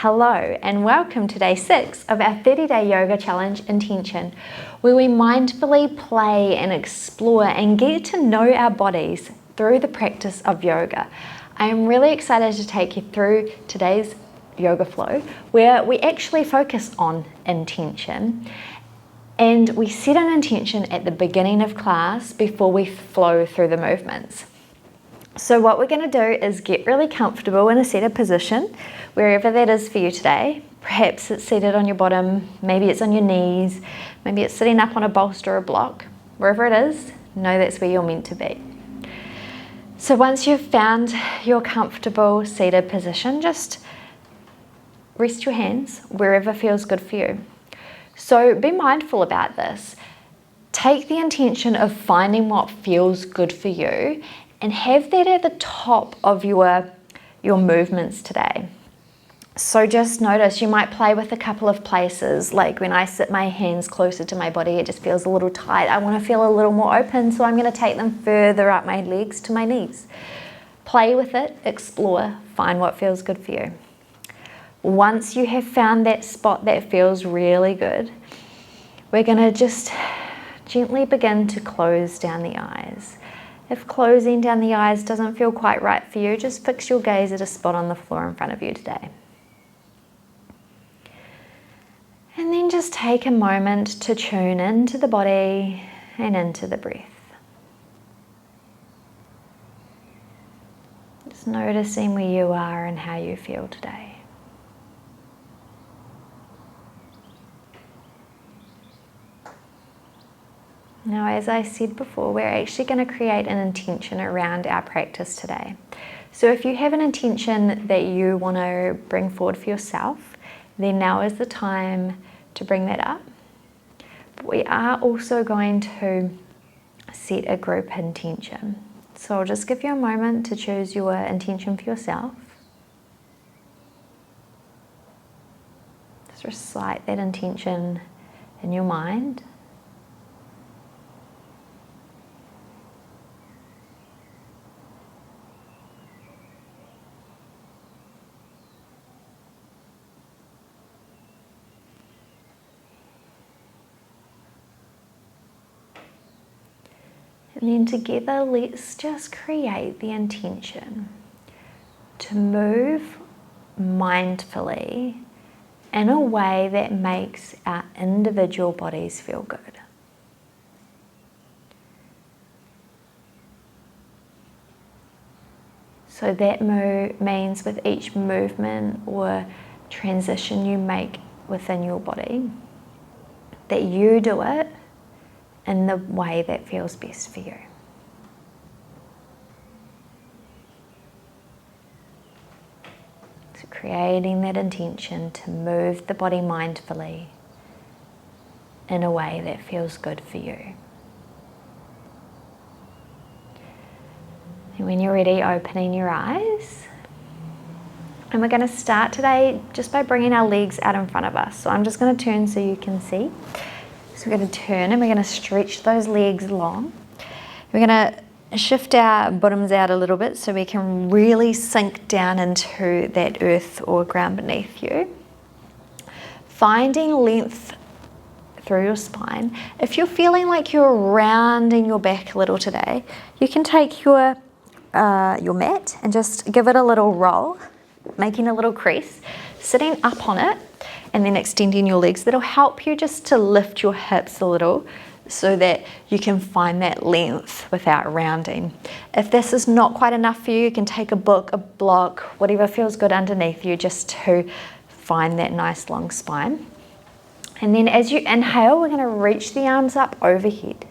Hello and welcome to day 6 of our 30-day yoga challenge intention, where we mindfully play and explore and get to know our bodies through the practice of yoga. I am really excited to take you through today's yoga flow, where we actually focus on intention and we set an intention at the beginning of class before we flow through the movements. So what we're going to do is get really comfortable in a seated position, wherever that is for you today. Perhaps it's seated on your bottom, maybe it's on your knees, maybe it's sitting up on a bolster or a block. Wherever it is, know that's where you're meant to be. So once you've found your comfortable seated position, just rest your hands wherever feels good for you. So be mindful about this. Take the intention of finding what feels good for you and have that at the top of your movements today. So just notice, you might play with a couple of places, like when I sit my hands closer to my body, it just feels a little tight. I want to feel a little more open, so I'm going to take them further up my legs to my knees. Play with it, explore, find what feels good for you. Once you have found that spot that feels really good, we're going to just gently begin to close down the eyes. If closing down the eyes doesn't feel quite right for you, just fix your gaze at a spot on the floor in front of you today. And then just take a moment to tune into the body and into the breath. Just noticing where you are and how you feel today. Now, as I said before, we're actually going to create an intention around our practice today. So if you have an intention that you want to bring forward for yourself, then now is the time to bring that up. But we are also going to set a group intention. So I'll just give you a moment to choose your intention for yourself. Just recite that intention in your mind. And then together, let's just create the intention to move mindfully in a way that makes our individual bodies feel good. So that means with each movement or transition you make within your body, that you do it in the way that feels best for you. So creating that intention to move the body mindfully in a way that feels good for you. And when you're ready, opening your eyes. And we're going to start today just by bringing our legs out in front of us. So I'm just going to turn so you can see. So we're going to turn and we're going to stretch those legs long. We're going to shift our bottoms out a little bit so we can really sink down into that earth or ground beneath you. Finding length through your spine. If you're feeling like you're rounding your back a little today, you can take your mat and just give it a little roll, making a little crease, sitting up on it, and then extending your legs. That'll help you just to lift your hips a little so that you can find that length without rounding. If this is not quite enough for you, you can take a book, a block, whatever feels good underneath you, just to find that nice long spine. And then as you inhale, we're going to reach the arms up overhead.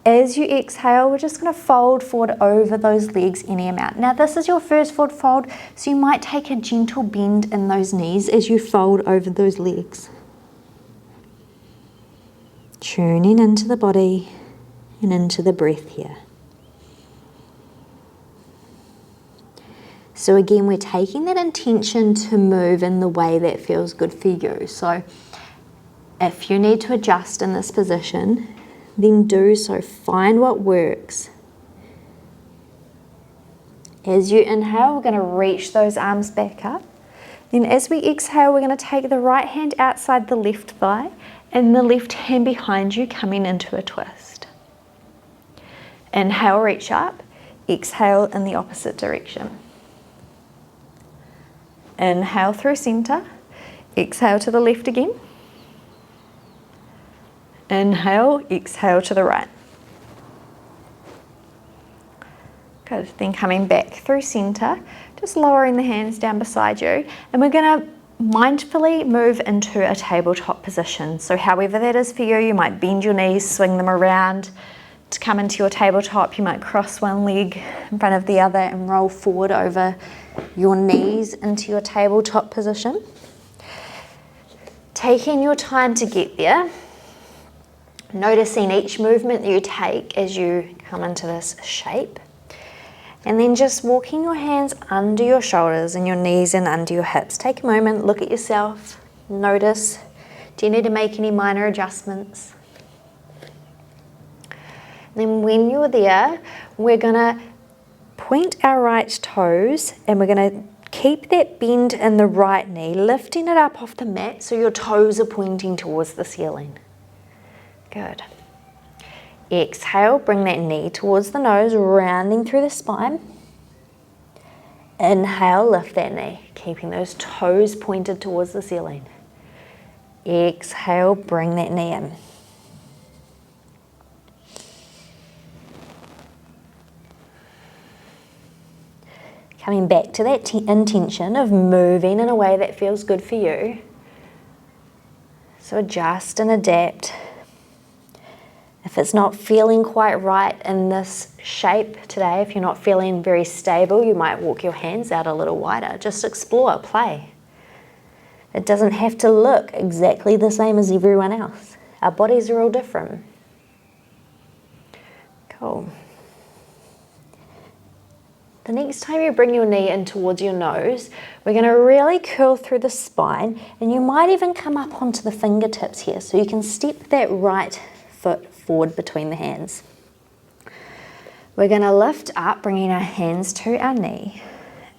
As you exhale, we're just going to fold forward over those legs any amount. Now this is your first forward fold, so you might take a gentle bend in those knees as you fold over those legs. Tuning into the body and into the breath here. So again, we're taking that intention to move in the way that feels good for you. So if you need to adjust in this position, then do so. Find what works. As you inhale, we're going to reach those arms back up. Then as we exhale, we're going to take the right hand outside the left thigh and the left hand behind you, coming into a twist. Inhale, reach up. Exhale in the opposite direction. Inhale through center. Exhale to the left again. Inhale, exhale to the right. Good, then coming back through center, just lowering the hands down beside you, and we're gonna mindfully move into a tabletop position. So however that is for you, you might bend your knees, swing them around to come into your tabletop. You might cross one leg in front of the other and roll forward over your knees into your tabletop position. Taking your time to get there, noticing each movement that you take as you come into this shape. And then just walking your hands under your shoulders and your knees and under your hips. Take a moment, look at yourself, notice. Do you need to make any minor adjustments? Then when you're there, we're gonna point our right toes and we're gonna keep that bend in the right knee, lifting it up off the mat so your toes are pointing towards the ceiling. Good. Exhale, bring that knee towards the nose, rounding through the spine. Inhale, lift that knee, keeping those toes pointed towards the ceiling. Exhale, bring that knee in. Coming back to that intention of moving in a way that feels good for you. So adjust and adapt. If it's not feeling quite right in this shape today, if you're not feeling very stable, you might walk your hands out a little wider. Just explore, play. It doesn't have to look exactly the same as everyone else. Our bodies are all different. Cool. The next time you bring your knee in towards your nose, we're going to really curl through the spine, and you might even come up onto the fingertips here, so you can step that right foot forward between the hands. We're going to lift up, bringing our hands to our knee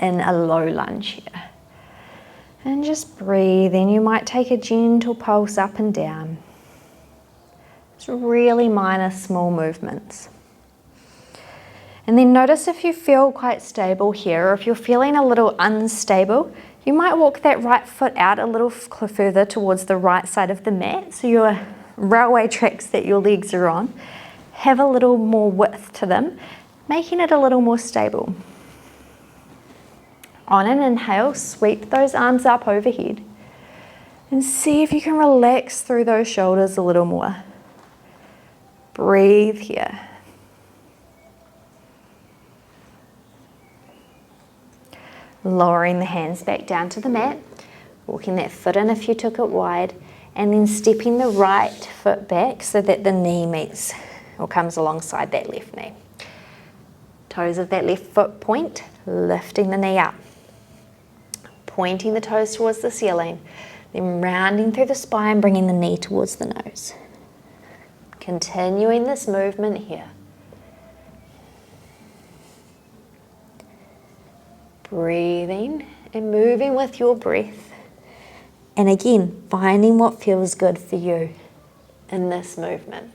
in a low lunge here. And just breathe in. You might take a gentle pulse up and down. It's really minor, small movements. And then notice if you feel quite stable here, or if you're feeling a little unstable, you might walk that right foot out a little further towards the right side of the mat, so your railway tracks that your legs are on have a little more width to them, making it a little more stable. On an inhale, sweep those arms up overhead and see if you can relax through those shoulders a little more. Breathe here. Lowering the hands back down to the mat, walking that foot in if you took it wide, and then stepping the right foot back so that the knee meets or comes alongside that left knee. Toes of that left foot point, lifting the knee up. Pointing the toes towards the ceiling, then rounding through the spine, bringing the knee towards the nose. Continuing this movement here. Breathing and moving with your breath. And again, finding what feels good for you in this movement.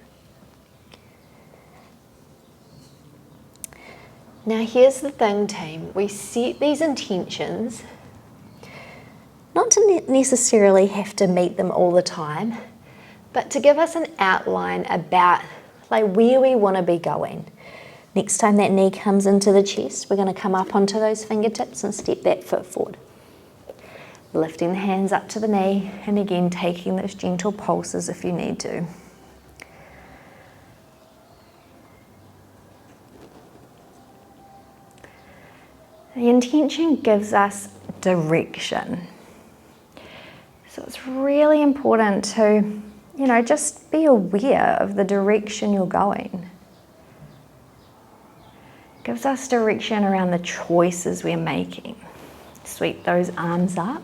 Now here's the thing, team. We set these intentions not to necessarily have to meet them all the time, but to give us an outline about like where we want to be going. Next time that knee comes into the chest, we're going to come up onto those fingertips and step that foot forward. Lifting the hands up to the knee, and again taking those gentle pulses if you need to. The intention gives us direction. So it's really important to, just be aware of the direction you're going. It gives us direction around the choices we're making. Sweep those arms up.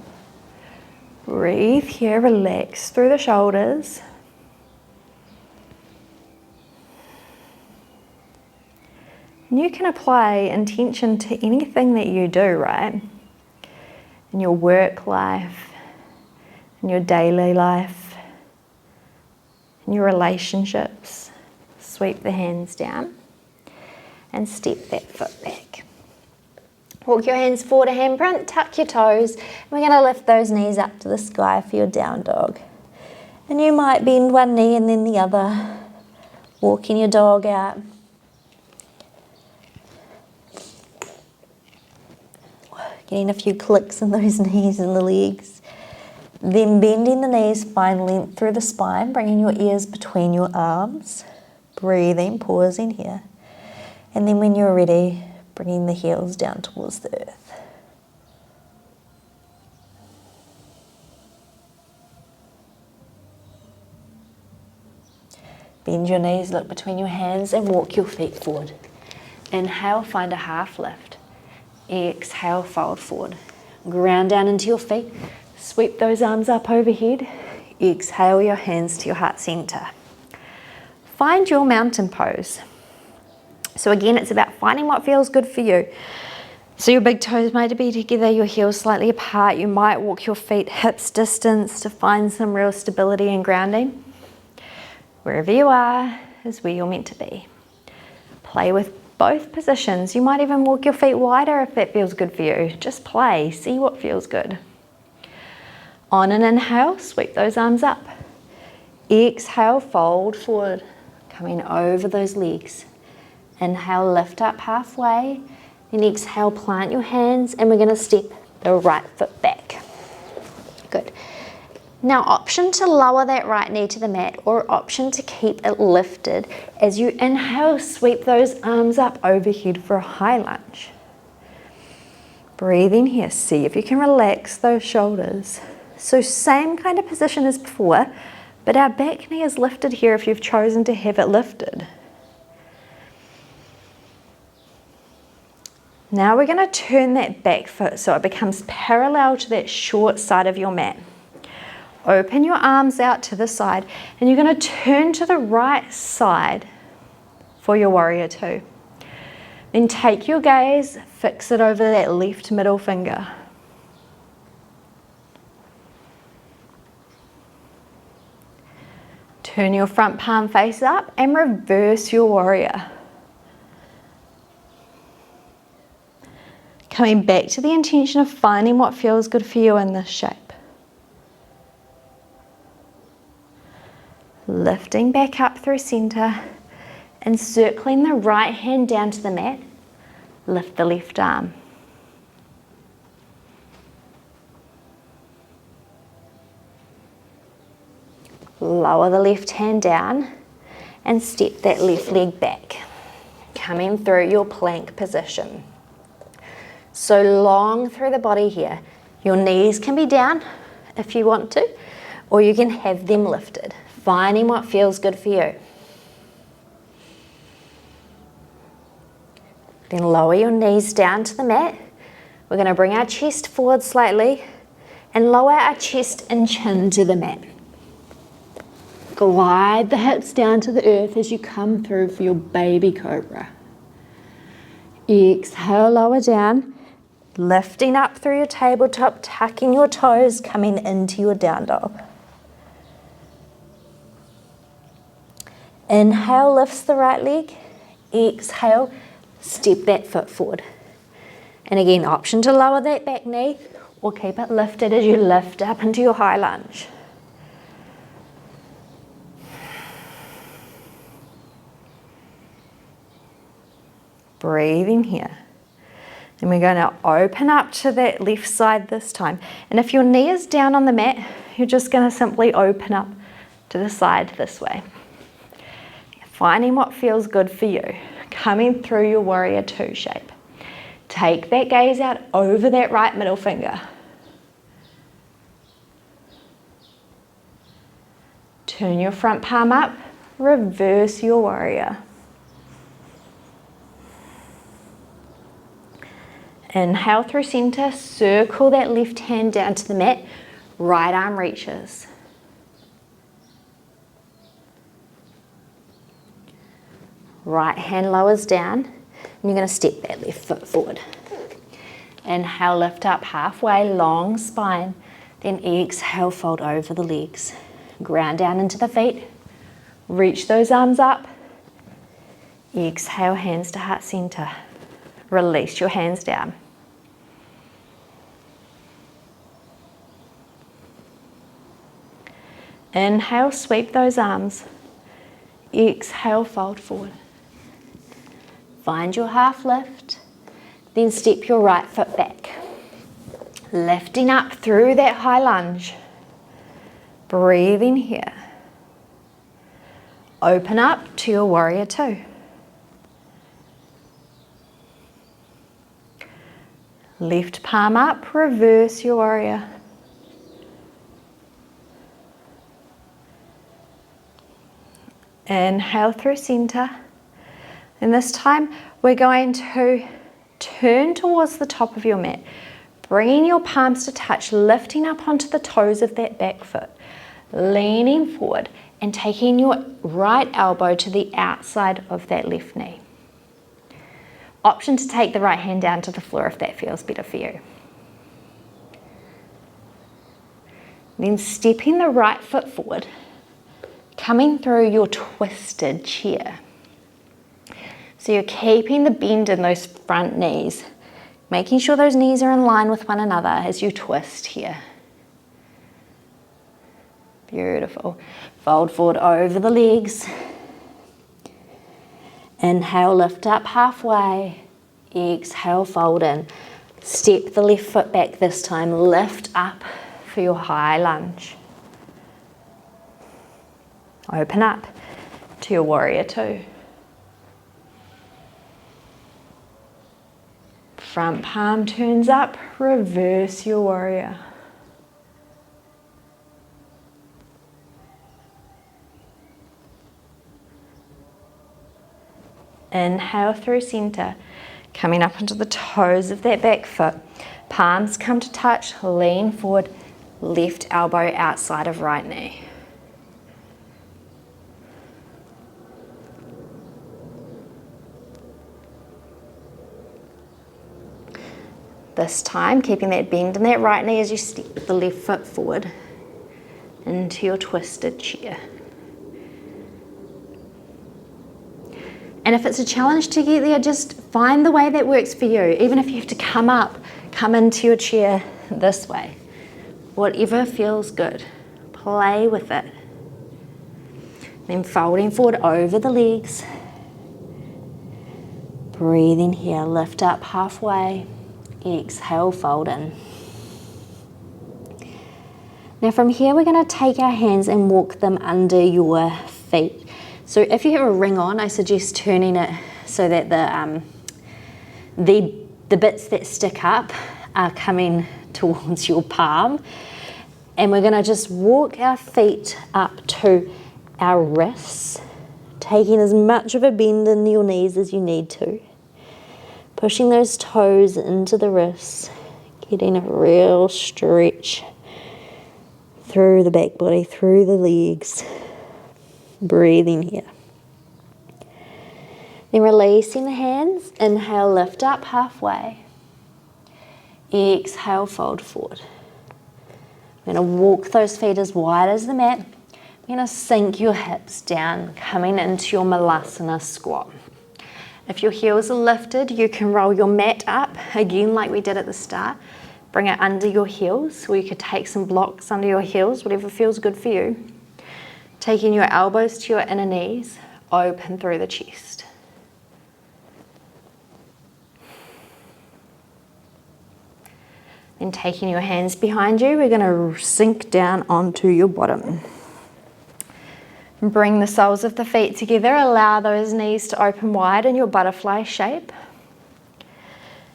Breathe here, relax through the shoulders. And you can apply intention to anything that you do, right? in your work life, in your daily life, in your relationships. Sweep the hands down and step that foot back. Walk your hands forward, a handprint, tuck your toes. And we're going to lift those knees up to the sky for your down dog. And you might bend one knee and then the other, walking your dog out. Getting a few clicks in those knees and the legs. Then bending the knees, find length through the spine, bringing your ears between your arms. Breathing, pausing here. And then when you're ready, bringing the heels down towards the earth. Bend your knees, look between your hands and walk your feet forward. Inhale, find a half lift. Exhale, fold forward. Ground down into your feet. Sweep those arms up overhead. Exhale your hands to your heart center. Find your mountain pose. So again, it's about finding what feels good for you. So your big toes might be together, your heels slightly apart. You might walk your feet hips distance to find some real stability and grounding. Wherever you are is where you're meant to be. Play with both positions. You might even walk your feet wider if that feels good for you. Just play, see what feels good. On an inhale, sweep those arms up. Exhale, fold forward, coming over those legs. Inhale, lift up halfway. Then exhale, plant your hands, and we're going to step the right foot back. Good. Now, option to lower that right knee to the mat, or option to keep it lifted. As you inhale, sweep those arms up overhead for a high lunge. Breathe in here. See if you can relax those shoulders. So same kind of position as before, but our back knee is lifted here if you've chosen to have it lifted. Now we're going to turn that back foot so it becomes parallel to that short side of your mat. Open your arms out to the side and you're going to turn to the right side for your warrior two. Then take your gaze, fix it over that left middle finger. Turn your front palm face up and reverse your warrior. Coming back to the intention of finding what feels good for you in this shape. Lifting back up through center and circling the right hand down to the mat. Lift the left arm. Lower the left hand down and step that left leg back. Coming through your plank position. So long through the body here. Your knees can be down if you want to, or you can have them lifted. Finding what feels good for you. Then lower your knees down to the mat. We're going to bring our chest forward slightly and lower our chest and chin to the mat. Glide the hips down to the earth as you come through for your baby cobra. Exhale, lower down. Lifting up through your tabletop, tucking your toes, coming into your down dog. Inhale, lifts the right leg. Exhale, step that foot forward. And again, option to lower that back knee or keep it lifted as you lift up into your high lunge. Breathing here. And we're going to open up to that left side this time. And if your knee is down on the mat, you're just going to simply open up to the side this way. Finding what feels good for you. Coming through your warrior two shape. Take that gaze out over that right middle finger. Turn your front palm up. Reverse your warrior. Inhale through center, circle that left hand down to the mat, right arm reaches. Right hand lowers down, and you're going to step that left foot forward. Inhale, lift up halfway, long spine. Then exhale, fold over the legs. Ground down into the feet. Reach those arms up. Exhale, hands to heart center. Release your hands down. Inhale, sweep those arms. Exhale, fold forward. Find your half lift. Then step your right foot back. Lifting up through that high lunge. Breathe in here. Open up to your warrior two. Left palm up, reverse your warrior. Inhale through center. And this time we're going to turn towards the top of your mat, bringing your palms to touch, lifting up onto the toes of that back foot, leaning forward and taking your right elbow to the outside of that left knee. Option to take the right hand down to the floor if that feels better for you. Then stepping the right foot forward, coming through your twisted chair. So you're keeping the bend in those front knees, making sure those knees are in line with one another as you twist here. Beautiful. Fold forward over the legs. Inhale, lift up halfway. Exhale, fold in. Step the left foot back this time. Lift up for your high lunge. Open up to your warrior two. Front palm turns up, reverse your warrior. Inhale through center, coming up onto the toes of that back foot. Palms come to touch, lean forward, left elbow outside of right knee. This time, keeping that bend in that right knee as you step the left foot forward into your twisted chair. And if it's a challenge to get there, just find the way that works for you. Even if you have to come up, come into your chair this way. Whatever feels good. Play with it. Then folding forward over the legs. Breathe in here, lift up halfway. Exhale, fold in. Now from here we're going to take our hands and walk them under your feet. So if you have a ring on, I suggest turning it so that the bits that stick up are coming towards your palm. And we're going to just walk our feet up to our wrists, taking as much of a bend in your knees as you need to. Pushing those toes into the wrists, getting a real stretch through the back body, through the legs. Breathing here. Then releasing the hands. Inhale, lift up halfway. Exhale, fold forward. We're going to walk those feet as wide as the mat. We're going to sink your hips down, coming into your Malasana squat. If your heels are lifted, you can roll your mat up, again like we did at the start. Bring it under your heels, or you could take some blocks under your heels, whatever feels good for you. Taking your elbows to your inner knees, open through the chest. Then taking your hands behind you, we're going to sink down onto your bottom. Bring the soles of the feet together, allow those knees to open wide in your butterfly shape.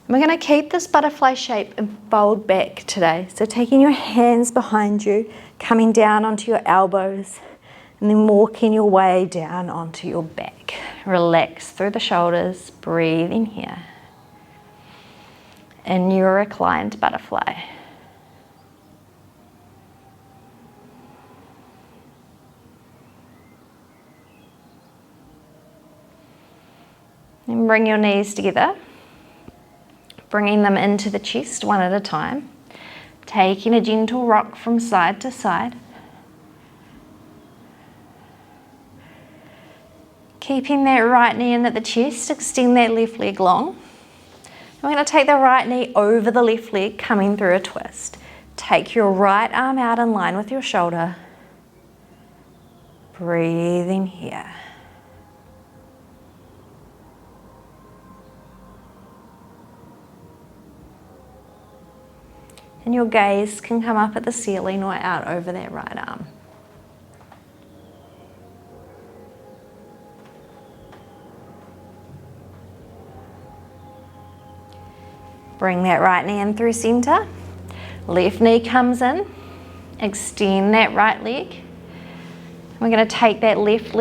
And we're going to keep this butterfly shape and fold back today. So taking your hands behind you, coming down onto your elbows, and then walking your way down onto your back. Relax through the shoulders, breathe in here. In your reclined butterfly. And bring your knees together. bringing them into the chest one at a time, taking a gentle rock from side to side. Keeping that right knee in at the chest, extend that left leg long. We're going to take the right knee over the left leg, coming through a twist. Take your right arm out in line with your shoulder. Breathing here. And your gaze can come up at the ceiling or out over that right arm. Bring that right knee in through center. Left knee comes in. Extend that right leg. We're going to take that left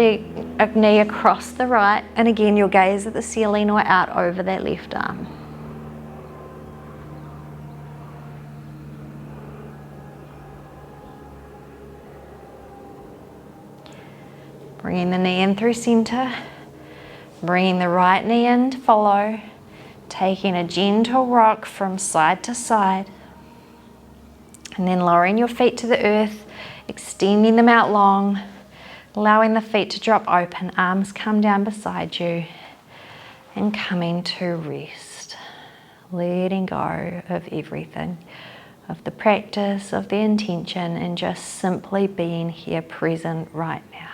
knee across the right, and again your gaze at the ceiling or out over that left arm. Bringing the knee in through center, bringing the right knee in to follow, taking a gentle rock from side to side, and then lowering your feet to the earth, extending them out long, allowing the feet to drop open, arms come down beside you, and coming to rest, letting go of everything, of the practice, of the intention, and just simply being here present right now.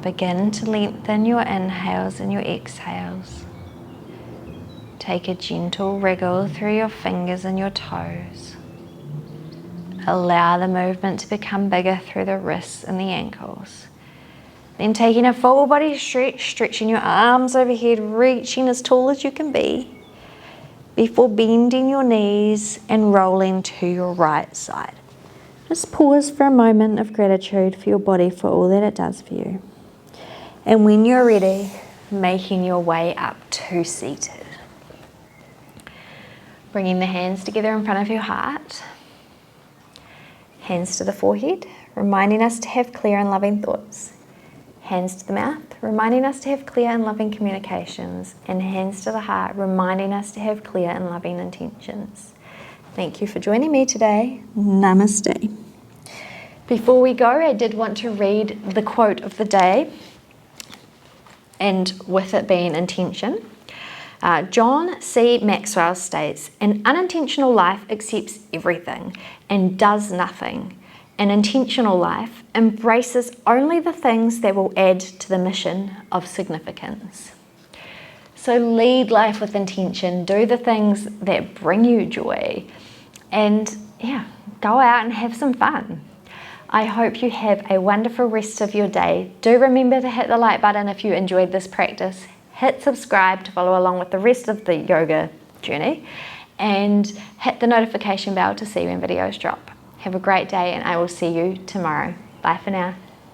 Begin to lengthen your inhales and your exhales. Take a gentle wriggle through your fingers and your toes. Allow the movement to become bigger through the wrists and the ankles. Then taking a full body stretch, stretching your arms overhead, reaching as tall as you can be, before bending your knees and rolling to your right side. Just pause for a moment of gratitude for your body, for all that it does for you. And when you're ready, making your way up to seated. Bringing the hands together in front of your heart. Hands to the forehead, reminding us to have clear and loving thoughts. Hands to the mouth, reminding us to have clear and loving communications. And hands to the heart, reminding us to have clear and loving intentions. Thank you for joining me today. Namaste. Before we go, I did want to read the quote of the day, and with it being intention. John C. Maxwell states, "An unintentional life accepts everything and does nothing. An intentional life embraces only the things that will add to the mission of significance." So lead life with intention, do the things that bring you joy, and go out and have some fun. I hope you have a wonderful rest of your day. Do remember to hit the like button if you enjoyed this practice. Hit subscribe to follow along with the rest of the yoga journey, and hit the notification bell to see when videos drop. Have a great day, and I will see you tomorrow. Bye for now.